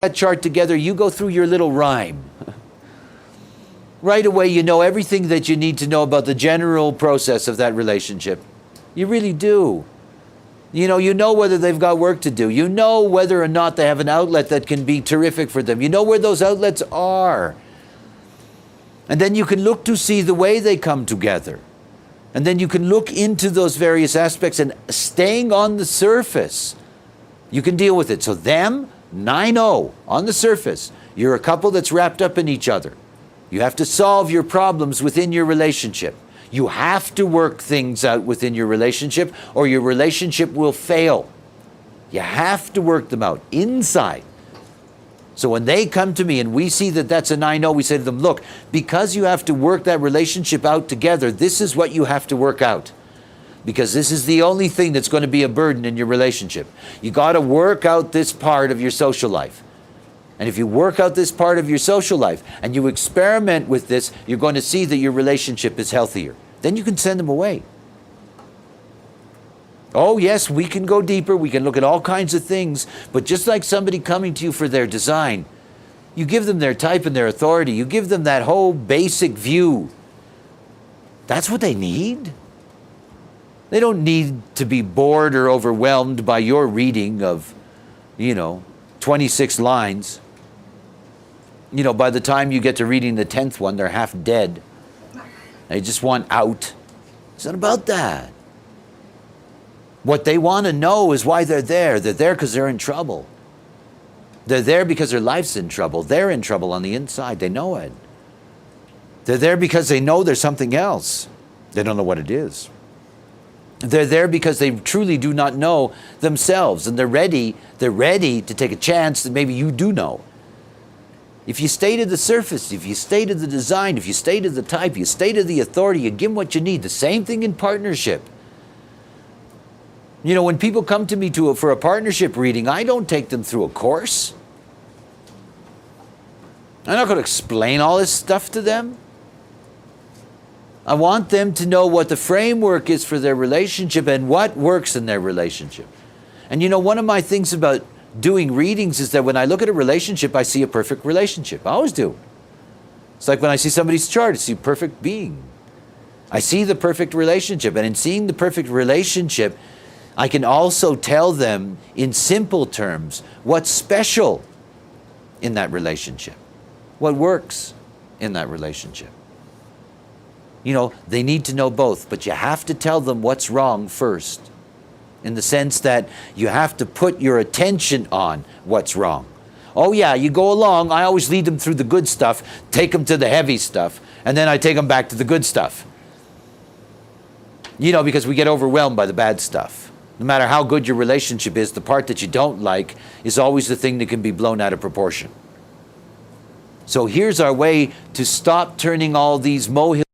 that chart together, you go through your little rhyme. Right away, you know everything that you need to know about the general process of that relationship. You really do. You know whether they've got work to do. You know whether or not they have an outlet that can be terrific for them. You know where those outlets are. And then you can look to see the way they come together. And then you can look into those various aspects, and staying on the surface, you can deal with it. So them, 9-0, on the surface, you're a couple that's wrapped up in each other. You have to solve your problems within your relationship. You have to work things out within your relationship, or your relationship will fail. You have to work them out inside. So when they come to me and we see that that's a 9-0, we say to them, look, because you have to work that relationship out together, this is what you have to work out. Because this is the only thing that's going to be a burden in your relationship. You got to work out this part of your social life. And if you work out this part of your social life and you experiment with this, you're going to see that your relationship is healthier. Then you can send them away. Oh yes, we can go deeper, we can look at all kinds of things, but just like somebody coming to you for their design, you give them their type and their authority, you give them that whole basic view. That's what they need. They don't need to be bored or overwhelmed by your reading of, 26 lines. By the time you get to reading the 10th one, they're half dead. They just want out. It's not about that. What they want to know is why they're there. They're there because they're in trouble. They're there because their life's in trouble. They're in trouble on the inside. They know it. They're there because they know there's something else. They don't know what it is. They're there because they truly do not know themselves, and they're ready to take a chance that maybe you do know. If you stay to the surface, if you stay to the design, if you stay to the type, you stay to the authority, you give them what you need. The same thing in partnership. When people come to me for a partnership reading, I don't take them through a course. I'm not going to explain all this stuff to them. I want them to know what the framework is for their relationship and what works in their relationship. And one of my things about doing readings is that when I look at a relationship, I see a perfect relationship. I always do. It's like when I see somebody's chart, I see a perfect being. I see the perfect relationship. And in seeing the perfect relationship, I can also tell them in simple terms what's special in that relationship, what works in that relationship. They need to know both, but you have to tell them what's wrong first, in the sense that you have to put your attention on what's wrong. Oh yeah, you go along, I always lead them through the good stuff, take them to the heavy stuff, and then I take them back to the good stuff. Because we get overwhelmed by the bad stuff. No matter how good your relationship is, the part that you don't like is always the thing that can be blown out of proportion. So here's our way to stop turning all these molehills